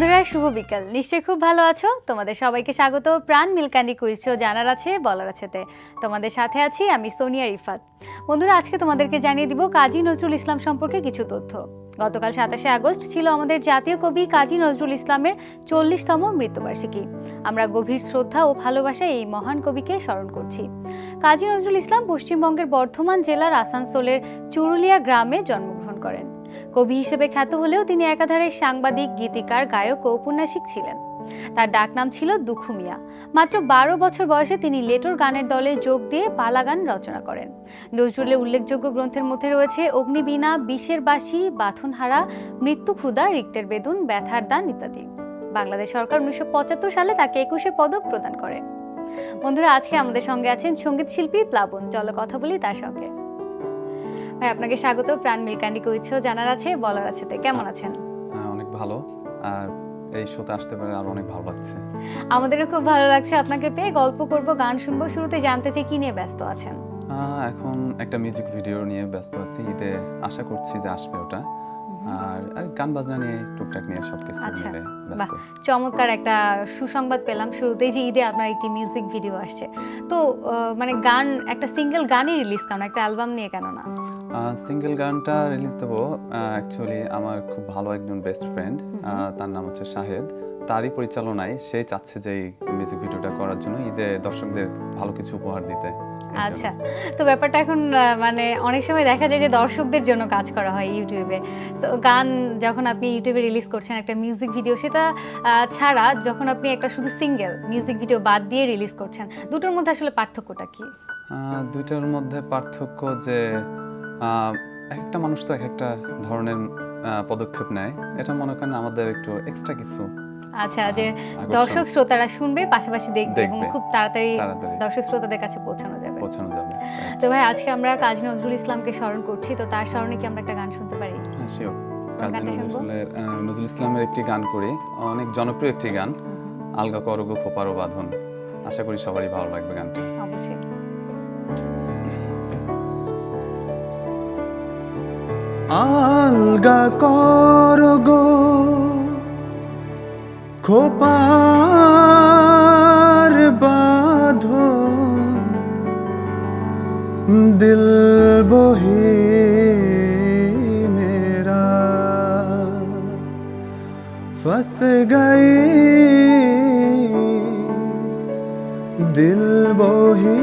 বন্ধুরা শুভ বিকাল। নিশ্চয়ই খুব ভালো আছো। তোমাদের সবাইকে স্বাগত প্রাণ মিল্কান্ডি কুইজ শো জানার আছে বলার আছেতে। তোমাদের সাথে আছি আমি সোনিয়া রিফাত। বন্ধুরা আজকে তোমাদেরকে জানিয়ে দিব কাজী নজরুল ইসলাম সম্পর্কে কিছু তথ্য। গতকাল 27শে আগস্ট ছিল আমাদের জাতীয় কবি কাজী নজরুল ইসলামের 40তম মৃত্যুবার্ষিকী। আমরা গভীর শ্রদ্ধা ও ভালোবাসায় এই মহান কবিকে স্মরণ করছি। কাজী নজরুল ইসলাম পশ্চিমবঙ্গের বর্ধমান জেলার আসানসোলের চুরুলিয়া গ্রামে জন্মগ্রহণ করেন। কবি হিসেবে খ্যাত হলেও তিনি একাধারে সাংবাদিক, গীতিকার, গায়ক ও ঔপন্যাসিক ছিলেন। তার ডাকনাম ছিল দুখু মিয়া। মাত্র 12 বছর বয়সে তিনি লেটোর গানের দলে যোগ দিয়ে পালা গান রচনা করেন। নজরুলের উল্লেখযোগ্য গ্রন্থের মধ্যে রয়েছে অগ্নিবীণা, বিষের বাঁশি, বাথনহারা, মৃত্যু ক্ষুধা, রিক্তের বেদুন, ব্যথার দান ইত্যাদি। বাংলাদেশ সরকার 1975 সালে তাকে 21শে পদক প্রদান করে। বন্ধুরা আজকে আমাদের সঙ্গে আছেন সঙ্গীত শিল্পী প্লাবন। চলো কথা বলি তার সঙ্গে। ভাই আপনাকে স্বাগত প্রাণ মিল্কান্ডি কুইজ শো জানার আছে বলার আছেতে। কেমন আছেন? অনেক ভালো। আর এই শোতে আসতে পারে আর অনেক ভালো লাগছে। আমাদেরও খুব ভালো লাগছে আপনাকে পেয়ে। গল্প করব, গান শুনবো। শুরুতে জানতে চাই কি নিয়ে ব্যস্ত আছেন? এখন একটা মিউজিক ভিডিও নিয়ে ব্যস্ত আছি। ঈদে আশা করছি যে আসবে ওটা। আর গান বাজনা নিয়ে টুকটাক নিয়ে সবকিছু মিলে ব্যস্ত। চমৎকার একটা সুসংবাদ পেলাম শুরুতেই যে ঈদে আপনার একটি মিউজিক ভিডিও আসছে। তো মানে গান একটা সিঙ্গেল গানই রিলিজ কেন, একটা অ্যালবাম নিয়ে কেন না? সিঙ্গেল গানটা রিলিজ দেবো অ্যাকচুয়ালি আমার খুব ভালো একজন বেস্ট ফ্রেন্ড, তার নাম হচ্ছে শাহেদ। তারই পরিচালনায় সে চাচ্ছে যে এই মিউজিক ভিডিওটা করার জন্য ঈদে দর্শকদের ভালো কিছু উপহার দিতে। আচ্ছা, তো ব্যাপারটা এখন মানে অনেক সময় দেখা যায় যে দর্শকদের জন্য কাজ করা হয় ইউটিউবে। তো গান যখন আপনি ইউটিউবে রিলিজ করছেন একটা মিউজিক ভিডিও, সেটা ছাড়া যখন আপনি একটা শুধু সিঙ্গেল মিউজিক ভিডিও বাদ দিয়ে রিলিজ করছেন, দুটোর মধ্যে আসলে পার্থক্যটা কি? দুইটার মধ্যে পার্থক্য যে একটা মানুষ তো এক একটা ধরনের পদক্ষেপ নেয়। এটা মনে করেন আমাদের একটু এক্সট্রা কিছু। আচ্ছা, যে দর্শক শ্রোতারা শুনবে, পাশাপাশি দেখবে এবং খুব তাড়াতাড়ি দর্শক শ্রোতাদের কাছে পৌঁছানো যাবে। তো ভাই আজকে আমরা কাজী নজরুল ইসলামকে স্মরণ করছি, তো তার স্মরণে কি আমরা একটা গান শুনতে পারি? হ্যাঁ শিওর। কাজী নজরুল ইসলামের একটি গান করি, অনেক জনপ্রিয় একটি গান, আলগা করগো খোপারো বাঁধন। আশা করি সবারই ভালো লাগবে গানটা। অবশ্যই। আলগা করগো খোপার বাঁধন, দিল বহে মেরা फंस गए, दिल बोही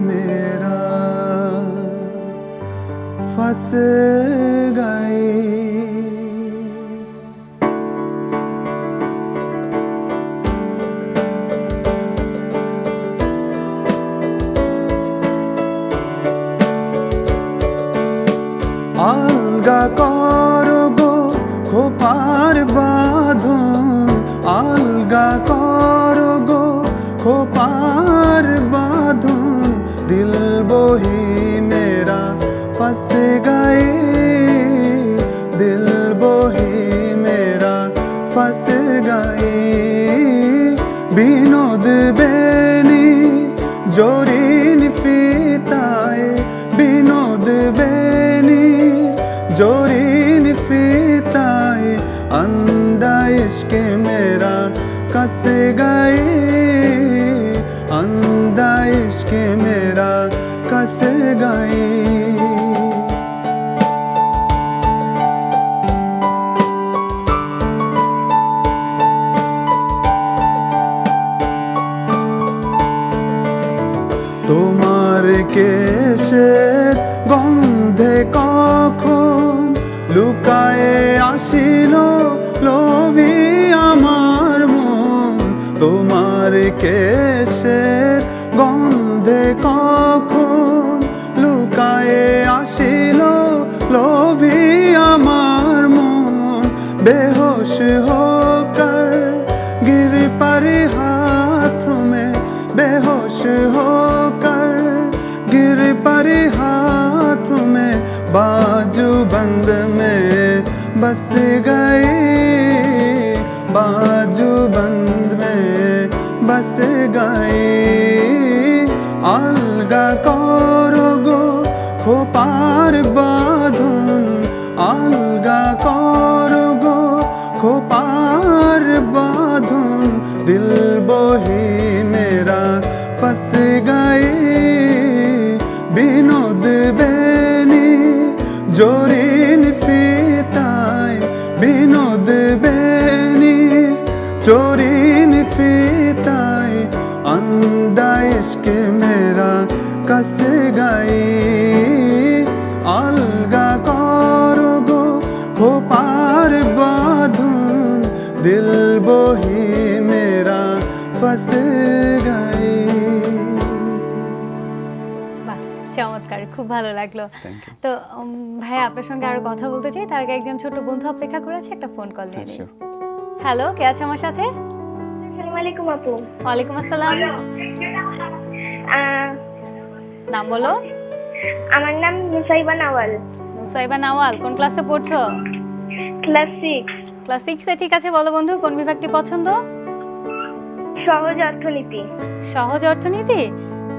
मेरा फंस गए। আলগা করগো খোপার বাঁধন, আলগা করগো খোপার বাঁধন, দিল বহি মেরা फंस गए, दिल বহি মেরা फंस गए। বিনোদ বেনি জরিন ফিতায়, বিনোদ বেনি জরিন ফিতায়, अंधा इश्क मेरा कस गए, अंधा इश्क मेरा कस गए। তোমার কেশের গন্ধে কখন লুকায়ে আসিল লোভী আমার মন, তোমার কেশের গন্ধে কখন লুকায়ে আসিল লোভী আমার মন। বেहोश होकर गिर पड़ी हाथ में, बेहोश होकर गिर पड़ी हाथ में, बाजू बंद में बस गए, बाजू बंद में बस गए। अलगा করগো খোপার বাঁধন, अलगा করগো খোপার अलगा करो गो खोपार बांधूं दिल वही मेरा फंस गई। বাহ, চমৎকার, খুব ভালো লাগলো। Thank you. তো ভাই আপনার সঙ্গে আরো কথা বলতে চাই, তার আগে একজন ছোট বন্ধু অপেক্ষা করেছে, একটা ফোন কল নিয়ে নিই। হ্যালো, কে আছে আমার সাথে? আসসালামু আলাইকুম আপু। ওয়ালাইকুম আসসালাম। নাম বলো। আমার নাম মুসাইবা নাওয়াল, মুসাইবা নাওয়াল। কোন ক্লাসে পড়ছো? ক্লাস 6, ক্লাস 6 এ। ঠিক আছে, বলো বন্ধু, কোন বিভাগটি পছন্দ? সহজ অর্থনীতি। সহজ অর্থনীতি।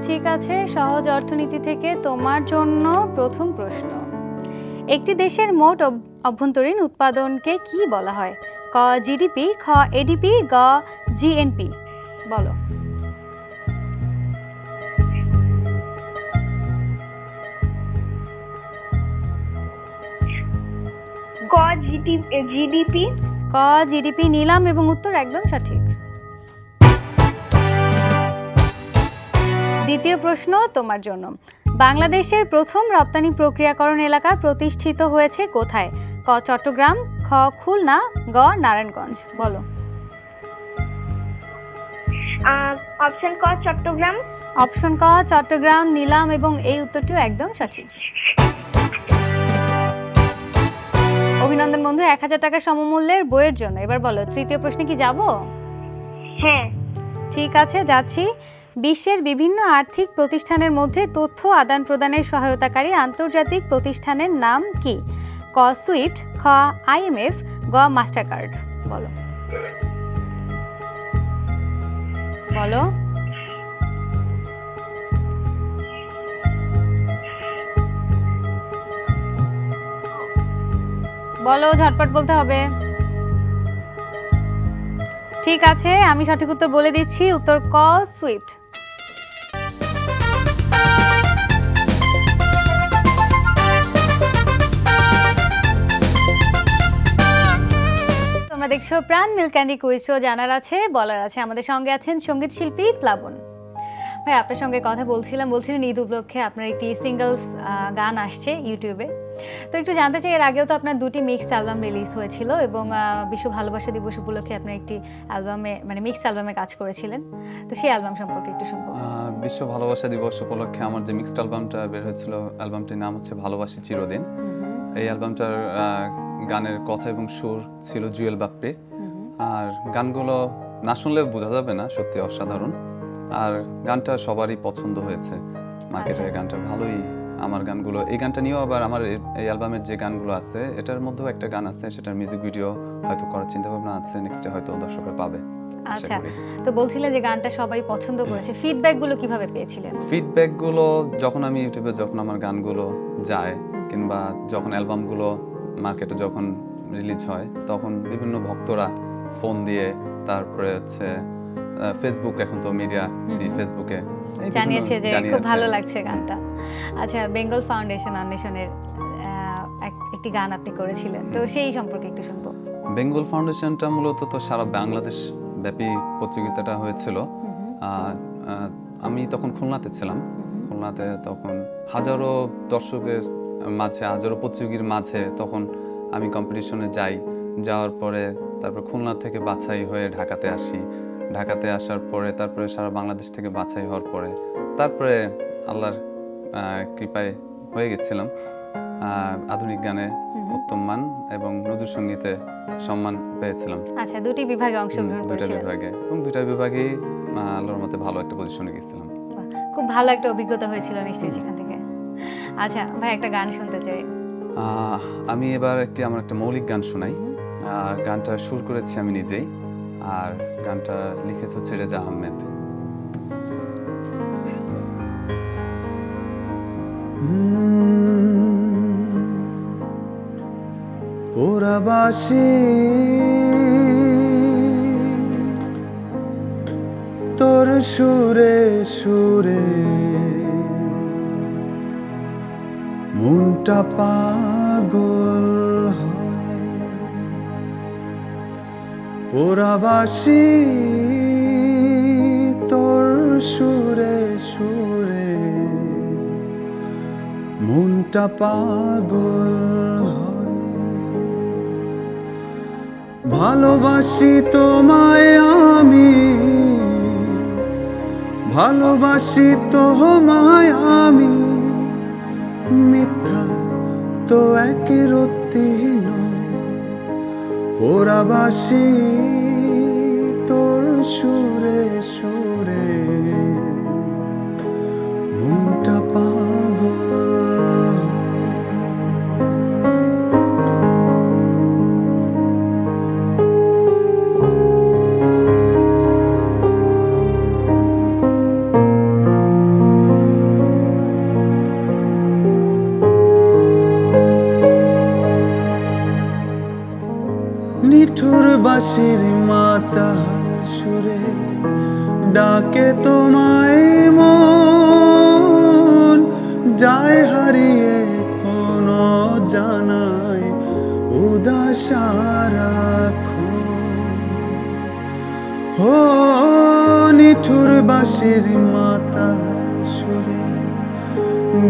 ঠিক আছে, সহজ অর্থনীতি থেকে তোমার জন্য প্রথম প্রশ্ন। একটি দেশের মোট অভ্যন্তরীণ উৎপাদনকে কি বলা হয়? ক জিডিপি, খ এডিপি, গ জিএনপি। বলো। ক জিডিপি। ক জিডিপি নিলাম এবং উত্তর একদম সঠিক। দ্বিতীয় প্রশ্ন তোমার জন্য। বাংলাদেশের প্রথম রপ্তানি প্রক্রিয়াকরণ এলাকা প্রতিষ্ঠিত হয়েছে কোথায়? ক চট্টগ্রাম, খ খুলনা, গ নারায়ণগঞ্জ। বলো। অপশন ক চট্টগ্রাম। অপশন ক চট্টগ্রাম নিলাম এবং এই উত্তরটিও একদম সঠিক। অভিনন্দন বন্ধু, 1000 টাকা সমমূল্যের বইয়ের জন্য। এবার বলো, তৃতীয় প্রশ্নে কি যাব? হ্যাঁ। ঠিক আছে, যাচ্ছি। বিশ্বের বিভিন্ন আর্থিক প্রতিষ্ঠানের মধ্যে তথ্য আদান প্রদানের সহায়তাকারী আন্তর্জাতিক প্রতিষ্ঠানের নাম কি? ক সুইফট, খ আইএমএফ, গ মাস্টারকার্ড। বলো। বলো। বলো, ঝটপট বলতে হবে। ঠিক আছে, আমি সঠিক উত্তর বলে দিচ্ছি। উত্তর ক সুইফট। তোমরা দেখছো প্রাণ মিল্ক ক্যান্ডি কুইজ শো। জানার আছে, বলার আছে। আমাদের সঙ্গে আছেন সঙ্গীত শিল্পী প্লাবন। ভাই, আপনার সঙ্গে কথা বলছিলেন ঈদ উপলক্ষে আপনার একটি সিঙ্গলস গান আসছে ইউটিউবে। তো একটু জানতে চাই, এর আগেও তো আপনার 2টি মিক্সড অ্যালবাম রিলিজ হয়েছিল এবং বিশ্ব ভালোবাসা দিবস উপলক্ষে আপনার একটি অ্যালবামে, মানে মিক্সড অ্যালবামে কাজ করেছিলেন। তো সেই অ্যালবাম সম্পর্কে একটু শুনবো। বিশ্ব ভালোবাসা দিবস উপলক্ষে আমার যে মিক্সড অ্যালবামটা বের হয়েছিল, অ্যালবামটির নাম হচ্ছে ভালোবাসি চিরদিন। এই অ্যালবামটার গানের কথা এবং সুর ছিল জুয়েল বাপ্পি। আর গানগুলো না শুনলে বোঝা যাবে না, সত্যি অসাধারণ। আর গানটা সবারই পছন্দ হয়েছে মার্কেটে। গানটা ভালোই। আমার গানগুলো, এই গানটা নিয়েও আবার আমার এই অ্যালবামের যে গানগুলো আছে এটার মধ্যেও একটা গান আছে, সেটার মিউজিক ভিডিও হয়তো করার চিন্তা ভাবনা আছে। নেক্সটে হয়তো দর্শকরা পাবে। আচ্ছা, তো বলছিলেন যে গানটা সবাই পছন্দ করেছে, ফিডব্যাক গুলো কিভাবে পেয়েছিলেন? ফিডব্যাক গুলো যখন আমি ইউটিউবে যখন আমার গানগুলো যায়, কিংবা যখন অ্যালবামগুলো মার্কেটে যখন রিলিজ হয়, তখন বিভিন্ন ভক্তরা ফোন দিয়ে, তারপরে হচ্ছে ফেসবুক, এখন তো মিডিয়া, ফেসবুকে জানিয়েছে যে খুব ভালো লাগছে গানটা। আচ্ছা, বেঙ্গল ফাউন্ডেশন অন্বেষণের একটি গান আপনি করেছিলেন, তো সেই সম্পর্কে একটু শুনবো। বেঙ্গল ফাউন্ডেশনটা মূলত তো সারা বাংলাদেশ ব্যাপী প্রতিযোগিতাটা হয়েছিল। আমি তখন খুলনাতে ছিলাম। খুলনাতে তখন হাজারো দর্শকের মাঝে, হাজারো প্রতিযোগীর মাঝে তখন আমি কম্পিটিশনে যাই। যাওয়ার পরে তারপর খুলনা থেকে বাছাই হয়ে ঢাকাতে আসি। ঢাকাতে আসার পরে তারপরে সারা বাংলাদেশ থেকে বাছাই হওয়ার পরে তারপরে আল্লাহর কৃপায় হয়ে গেছিলাম আধুনিক গানে উত্তম মান এবং নজরুল সঙ্গীতে সম্মান পেয়েছিলাম। আচ্ছা, 2টি বিভাগে অংশগ্রহণ করেছিলেন। 2টা বিভাগে, এবং 2টা বিভাগেই আল্লাহর মতে ভালো একটা পজিশনে গেছিলাম। খুব ভালো একটা অভিজ্ঞতা হয়েছিল নিশ্চয়ই সেখান থেকে। আচ্ছা ভাই, একটা গান শুনতে চাই। আমি এবার আমার একটা মৌলিক গান শোনাই। গানটা সুর করেছি আমি নিজেই, আর গানটা লিখেছে হচ্ছে রেজা আহমেদ। পোড়াবাসী তোর সুরে সুরে মনটা পাগল হয়। পোড়াবাসী তোর সুরে সুরে মনটা পাগল হয়। ভালোবাসি তোমায় আমি, ভালোবাসি তোমায় আমি, মিথ্যা তো একরত্তি নয়। ওরাবাসি তোর সুরে সুরে, মনটা পাগল। নিঠুর বাঁশির মাতাল সুরে ডাকে তোমায় মন, যায় হারিয়ে কোন জানায় উদাস রাখো। ও নিঠুর বাঁশির মাতাল সুরে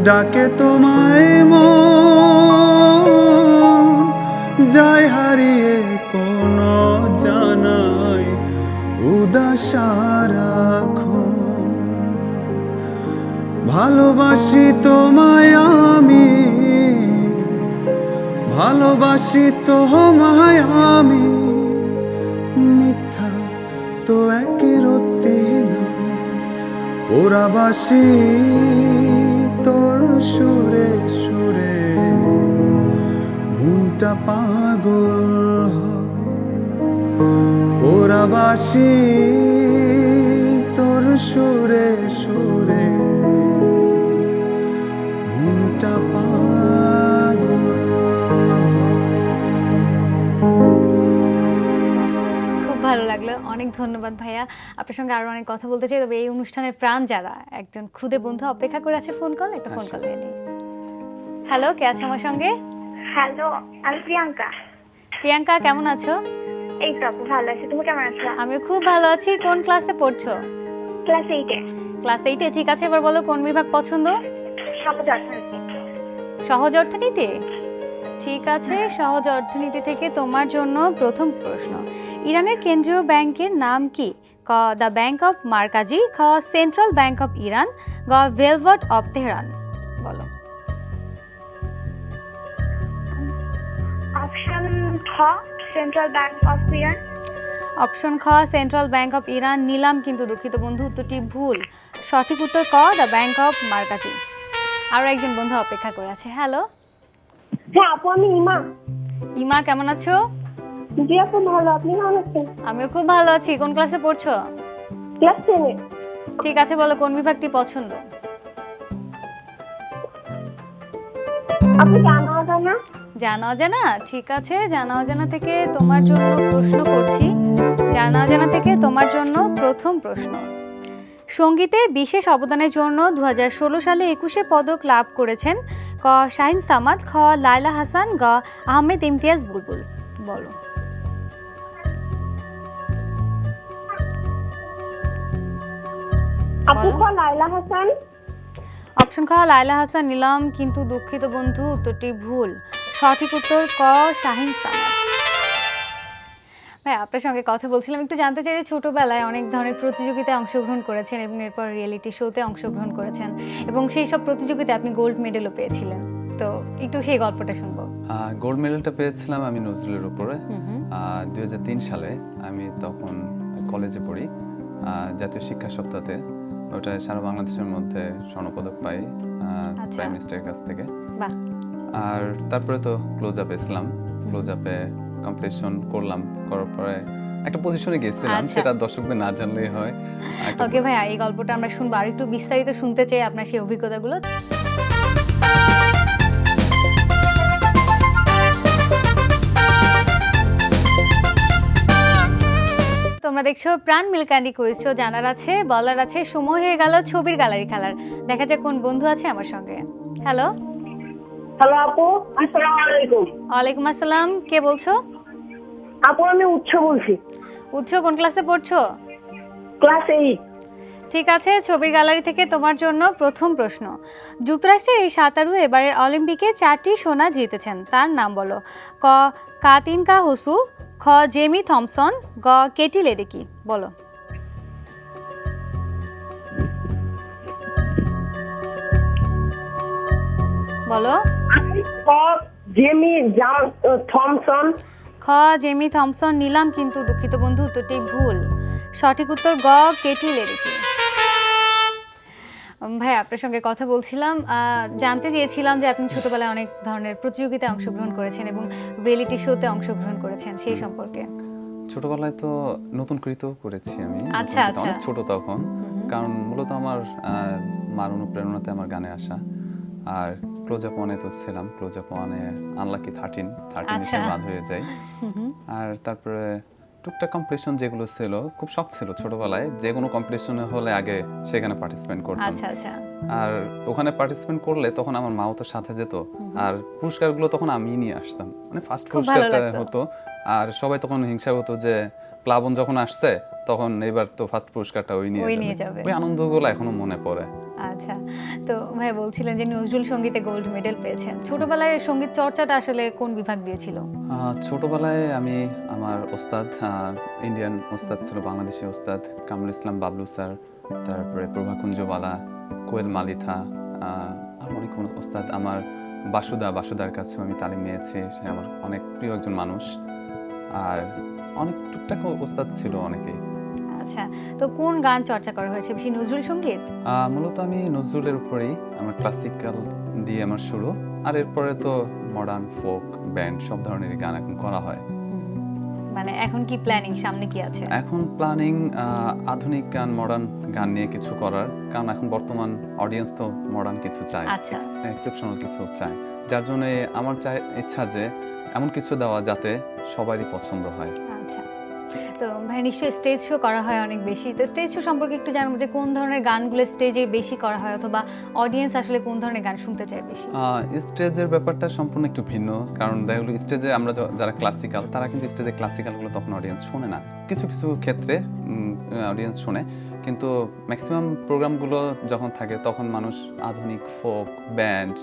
ডাকে তোমায় মন, যায় হারিয়ে কোন জানায় উদাস রাখো। ভালোবাসি তোমায় আমি, ভালোবাসি তোমায় আমি, মিথ্যা তো একরত্তি নয়। ওরাবাসি তোর সুরে সুরে, মনটা পাগল হয়। ওরাবাসি তোর সুরে সুরে, মনটা পাগল হয়। খুব ভালো লাগলো, অনেক ধন্যবাদ ভাইয়া। আপনার সঙ্গে আরো অনেক কথা বলতে চাই, তবে এই অনুষ্ঠানের প্রাণ যারা, একজন খুদে বন্ধু অপেক্ষা করে আছে ফোন কল, একটা ফোন কল নিয়ে নিই। হ্যালো, কে আছে আমার সঙ্গে? হ্যালো, আমি প্রিয়াঙ্কা। প্রিয়াঙ্কা, কেমন আছো? এই তো আপু ভালো আছি, তুমি কেমন আছো? আমিও খুব ভালো আছি। কোন ক্লাসে পড়ছো? ক্লাস 8-এ। ক্লাস 8-এ, ঠিক আছে। এবার বলো কোন বিভাগ পছন্দ? সমাজ অর্থনীতি। সহজ অর্থনীতি, ঠিক আছে। সহজ অর্থনীতি থেকে তোমার জন্য প্রথম প্রশ্ন, ইরানের কেন্দ্রীয় ব্যাংকের নাম কি? ক দ্য ব্যাংক অফ মার্কাজি, খ সেন্ট্রাল ব্যাংক অফ ইরান, গ ভেলভেট অফ তেহরান। বলো। অপশন খ central bank of Iran. Option খ সেন্ট্রাল ব্যাংক অফ ইরান নিলাম, কিন্তু দুঃখিত বন্ধু, উত্তরটি ভুল। সঠিক উত্তর ক দ্য ব্যাংক অফ মার্কাজি। আরো একজন বন্ধু অপেক্ষা করে আছে। হ্যালো। হ্যাঁ আপু, আমি ইমা। ইমা, কেমন আছো? জি আপু ভালো, আপনি কেমন আছেন? আমিও খুব ভালো আছি। কোন ক্লাসে পড়ছো? ক্লাস 10-এ। ঠিক আছে, বলো কোন বিভাগটি পছন্দ? আপনি জানা অজানা? জানা অজানা, ঠিক আছে। জানা অজানা থেকে তোমার জন্য প্রশ্ন করছি। জানা অজানা থেকে তোমার জন্য প্রথম প্রশ্ন, সঙ্গীতে বিশেষ অবদানের জন্য 2016 সালে 21শে পদক লাভ করেছেন? ক শাহিন সামাদ, খ লায়লা হাসান, গ আহমেদ ইমতিয়াজ বুলবুল। বলো। আপু খ লায়লা হাসান। অপশন খ লায়লা হাসান নিলাম, কিন্তু দুঃখিত বন্ধু, উত্তরটি ভুল। সঠিক উত্তর ক শাহিন সামাদ। ভাই, আপনার সঙ্গে কথা বলছিলাম, একটু জানতে চাই যে ছোটবেলায় অনেক ধরনের প্রতিযোগিতায় অংশগ্রহণ করেছেন এবং এরপর রিয়েলিটি শোতে অংশগ্রহণ করেছেন, এবং সেই সব প্রতিযোগিতায় আপনি গোল্ড মেডেলও পেয়েছিলেন, তো একটু সেই গল্পটা শুনবো। গোল্ড মেডেলটা পেয়েছিলাম আমি নজরুলের উপরে। হুম হুম। 2003 সালে আমি তখন কলেজে পড়ি, জাতীয় শিক্ষা সপ্তাহে। ওটা সারা বাংলাদেশের মধ্যে স্বর্ণপদক পাই আচ্ছা। প্রাইম মিনিস্টারের কাছ থেকে। বাহ। আর তারপরে তো ক্লোজ আপে ছিলাম, ক্লোজ আপে কম্পিটিশন করলাম, করার পরে একটা পজিশনে গেছিলাম, আচ্ছা। সেটা দর্শকদের না জানলেই হয়। ওকে ভাইয়া, এই গল্পটা আমরা শুনবো, আর একটু বিস্তারিত শুনতে চাই আপনার সেই অভিজ্ঞতাগুলো। তোমরা দেখছো প্রাণ মিল্কান্ডি কুইজ শো। জানার আছে, বলার আছে, সময় হয়ে গেল ছবির গ্যালারি খেলার। দেখা যাক কোন বন্ধু আছে আমার সঙ্গে। হ্যালো। হ্যালো আপু, আসসালামু আলাইকুম। ওয়ালাইকুম আসসালাম, কে বলছো? আপু আমি উৎস বলছি। উৎস, কোন ক্লাসে পড়ছো? ক্লাস 8। ঠিক আছে, ছবি গ্যালারি থেকে তোমার জন্য প্রথম প্রশ্ন। যুক্তরাষ্ট্রের এই সাঁতারু এবারের অলিম্পিকে 4টি সোনা জিতেছেন, তার নাম বলো। ক কাতিনকা হোসু, খ জেমি থমসন, গ কেটি লেডেকি। বলো। বলো। Jamie Thomson. খ জেমি থমসন নিলাম, কিন্তু দুঃখিত বন্ধু, উত্তরটি ভুল। সঠিক উত্তর গ কেটি লেডেকি। ভাই, আপনার সঙ্গে কথা বলছিলাম, জানতে চেয়েছিলাম যে আপনি ছোটবেলায় অনেক ধরনের প্রতিযোগিতায় অংশগ্রহণ করেছেন এবং রিয়েলিটি শোতে অংশগ্রহণ করেছেন, সেই সম্পর্কে। ছোটবেলায় তো নতুন কৃত করেছি আমি। আচ্ছা, আচ্ছা। অনেক ছোট তখন, কারণ মূলত আমার মার অনুপ্রেরণাতে আমার গানে আসা। আর ক্লোজ আপ ওয়ানে তো ছিলাম, ক্লোজ আপ ওয়ানে আনলাকি 13 আচ্ছা। এসে বাদ হয়ে যায়। আর তারপরে টুকটাক কম্পিটিশন যেগুলো ছিল, খুব শখ ছিল ছোটবেলায়, যে কোনো কম্পিটিশনে হলে আগে সেখানে পার্টিসিপেট করতাম। আচ্ছা আচ্ছা। আর ওখানে পার্টিসিপেট করলে তখন আমার মাও তো সাথে যেত, আর পুরস্কারগুলো তখন আমিই নিয়ে আসতাম, মানে ফার্স্ট খুব ভালো পুরস্কারটা লাগতো। হতো। আর সবাই তখন হিংসা হতো যে প্লাবন যখন আসছে তখন এবার তো ফার্স্ট পুরস্কারটা ওই নিয়ে যাবে। ওই আনন্দগুলো এখনো মনে পড়ে। আচ্ছা, তো ভাই বলছিলেন যে নজরুল সঙ্গীতে গোল্ড মেডেল পেয়েছেন। ছোটবেলায় সঙ্গীত চর্চাটা আসলে কোন বিভাগ দিয়েছিল? ছোটবেলায় আমি আমার ওস্তাদ, ইন্ডিয়ান ওস্তাদ ছিল, বাংলাদেশি ওস্তাদ কামরুল ইসলাম বাবলু স্যার, তারপরে প্রভাকুঞ্জবালা, কোয়েল মালিথা, আর অনেক ওস্তাদ। আমার বাসুদার কাছেও আমি তালিম নিয়েছি, সে আমার অনেক প্রিয় একজন মানুষ। আর অনেক টুকটাক ওস্তাদ ছিল অনেকেই। আচ্ছা, তো কোন গান চর্চা করা হয়েছে বেশি, নজরুল সঙ্গীত? মূলত আমি নজরুলের উপরেই, আমার ক্লাসিক্যাল দিয়ে আমার শুরু, আর এরপরে তো মডার্ন, ফোক, ব্যান্ড সব ধরনের গান এখন করা হয়। মানে এখন কি প্ল্যানিং, সামনে কি আছে? এখন প্ল্যানিং আধুনিক গান, মডার্ন গান নিয়ে কিছু করার, কারণ এখন বর্তমান অডিয়েন্স তো মডার্ন কিছু চায়, আচ্ছা। এক্সেপশনাল কিছু চায়, যার জন্য আমার ইচ্ছা যে এমন কিছু দেওয়া যাতে সবারই পছন্দ হয়। আচ্ছা, তো ভাই নিশ্চয়ই স্টেজ শো করা হয় অনেক বেশি, তো স্টেজ শো সম্পর্কে একটু জানবো যে কোন ধরনের গানগুলো স্টেজে বেশি করা হয়, অথবা অডিয়েন্স আসলে কোন ধরনের গান শুনতে চায় বেশি? স্টেজের ব্যাপারটা সম্পূর্ণ একটু ভিন্ন, কারণ দেখা গেলো স্টেজে আমরা যারা ক্লাসিক্যাল, তারা কিন্তু স্টেজে ক্লাসিক্যালগুলো তখন অডিয়েন্স শোনে না, কিছু কিছু ক্ষেত্রে অডিয়েন্স শোনে, কিন্তু ম্যাক্সিমাম প্রোগ্রামগুলো যখন থাকে তখন মানুষ আধুনিক, ফোক, ব্যান্ড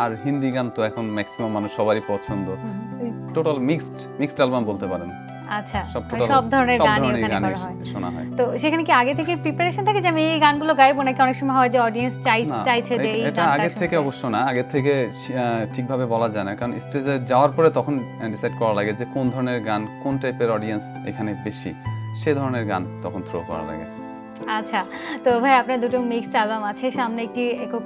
আর হিন্দি গান তো এখন ম্যাক্সিমাম মানুষ সবারই পছন্দ। এই টোটাল মিক্সড অ্যালবাম বলতে পারেন। আচ্ছা, সব ধরনের গানই ওখানে করা হয়। শোনা হয়। তো সেখানে কি আগে থেকে প্রিপারেশন থাকে যে আমি এই গানগুলো গাইবো, নাকি অনেক সময় হয় যে অডিয়েন্স চাইছে যে এই এটা গানটা আগে থেকে অবশ্য না, আগে থেকে ঠিকভাবে বলা যায় না, কারণ স্টেজে যাওয়ার পরে তখন ডিসাইড করা লাগে যে কোন ধরনের গান, কোন টাইপের অডিয়েন্স এখানে বেশি, সে ধরনের গান তখন থ্রো করা লাগে। আচ্ছা, তো ভাই আপনার দুটো মিক্সড অ্যালবাম আছে, সামনে একটি একক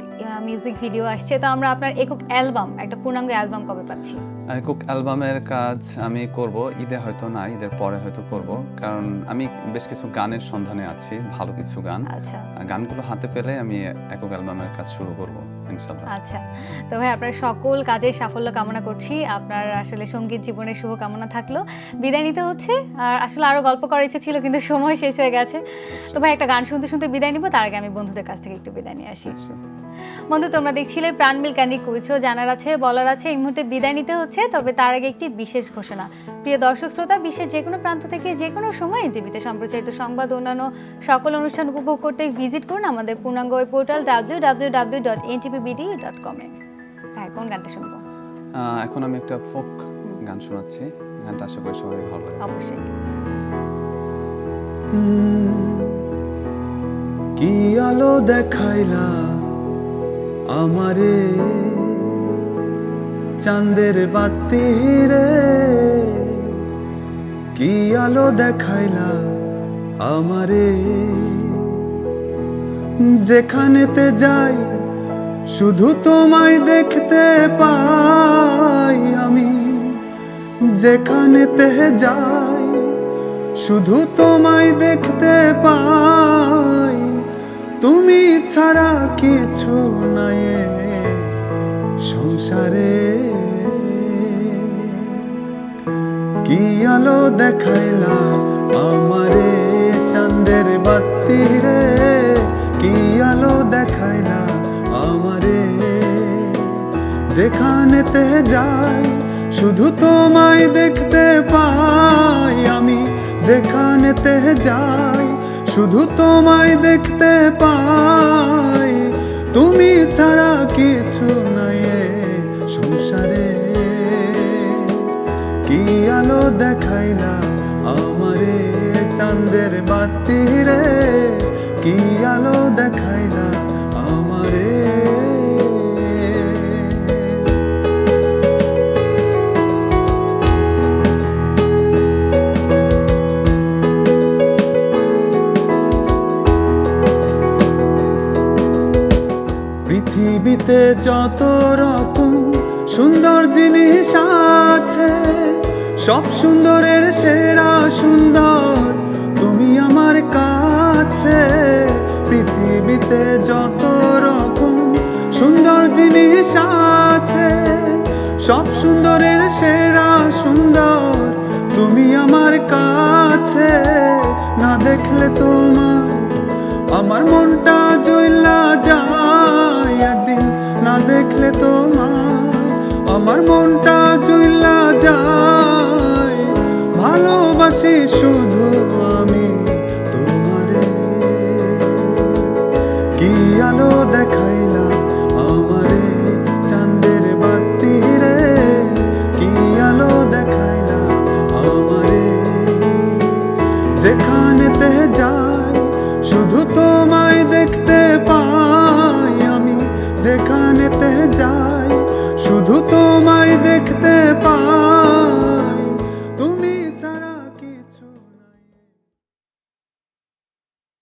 মিউজিক ভিডিও আসছে, তো আমরা আপনার একক অ্যালবাম, একটা পূর্ণাঙ্গ অ্যালবাম কবে পাচ্ছি? একক অ্যালবামের কাজ আমি করব ঈদে, হয়তো না ঈদের পরে হয়তো করব, কারণ আমি বেশ কিছু গানের সন্ধানে আছি, ভালো কিছু গান। আচ্ছা, গানগুলো হাতে পেলে আমি একক অ্যালবামের কাজ শুরু করব ইনশাআল্লাহ। আচ্ছা, তো ভাই আপনার সকল কাজের সাফল্য কামনা করছি, আপনার আসলে সঙ্গীত জীবনের শুভ কামনা থাকলো। বিদায় নিতে হচ্ছে, আর আসলে আরো গল্প করার ইচ্ছে ছিল কিন্তু সময় শেষ হয়ে গেছে। তো ভাই একটা গান শুনতে শুনতে বিদায় নিব, তার আগে আমি বন্ধুদের কাছ থেকে একটু বিদায় নিয়ে আসি। বন্ধু, তোমরা দেখছিলে প্রাণ মিল ক্যান্ডি কুইজ। জানার আছে, বলার আছে, এই মুহূর্তে বিদায় নিতে হচ্ছে, তবে তার আগে একটি বিশেষ ঘোষণা। প্রিয় দর্শক শ্রোতা, বিশ্বের যে কোনো প্রান্ত থেকে যে কোনো সময় টিভিতে সম্প্রচারিত সংবাদ, অন্যান্য সকল অনুষ্ঠান উপভোগ করতে ভিজিট করুন আমাদের পূর্ণাঙ্গ ওয়েব পোর্টাল www.ntpbd.com এ। হ্যাঁ, কোন গানটা শুনবো? এখন আমি একটা ফোক গান শোনাচ্ছি, গানটা আশা করি সবাই ভালো লাগে। অবশ্যই। কি আলো দেখাইলা আমারে চাঁদের বাতি রে, কি আলো দেখাইলা আমারে, যেখানেতে যাই শুধু তোমায় দেখতে পাই আমি, যেখানেতে যাই শুধু তোমায় দেখতে পাই, তুমি ছাড়া কিছু নাই সংসারে। কি আলো দেখাইলা আমারে চাঁদের বাতি রে, কি আলো দেখাইলা আমারে, যেখানেতে যাই শুধু তোমায় দেখতে পাই আমি, যেখানেতে যাই শুধু তোমায় দেখতে পাই, তুমি ছাড়া কিছু নাই এ সংসারে। কি আলো দেখাইলা আমারে চাঁদের বাতি রে, কি আলো দেখাইলা আমারে। পৃথিবীতে যত রকম সুন্দর জিনিস আছে, সব সুন্দরের সেরা সুন্দর তুমি আমার কাছে। পৃথিবীতে যত রকম সুন্দর জিনিস আছে, সব সুন্দরের সেরা সুন্দর তুমি আমার কাছে। না দেখলে তোমার আমার মনটা জ্বলা যায় একদিন, না দেখলে তোমার আমার মনটা জ্বলা যায়। ভালোবাসি শুধু আমি তোমারে। কি আলো দেখাইলা আমারে চাঁদের বাতি রে, কি আলো দেখাইলা আমারে। যেখানেতে যাই শুধু তোমায় দেখতে পাই আমি, যেখানেতে যাই শুধু তোমায় দেখতে পাই।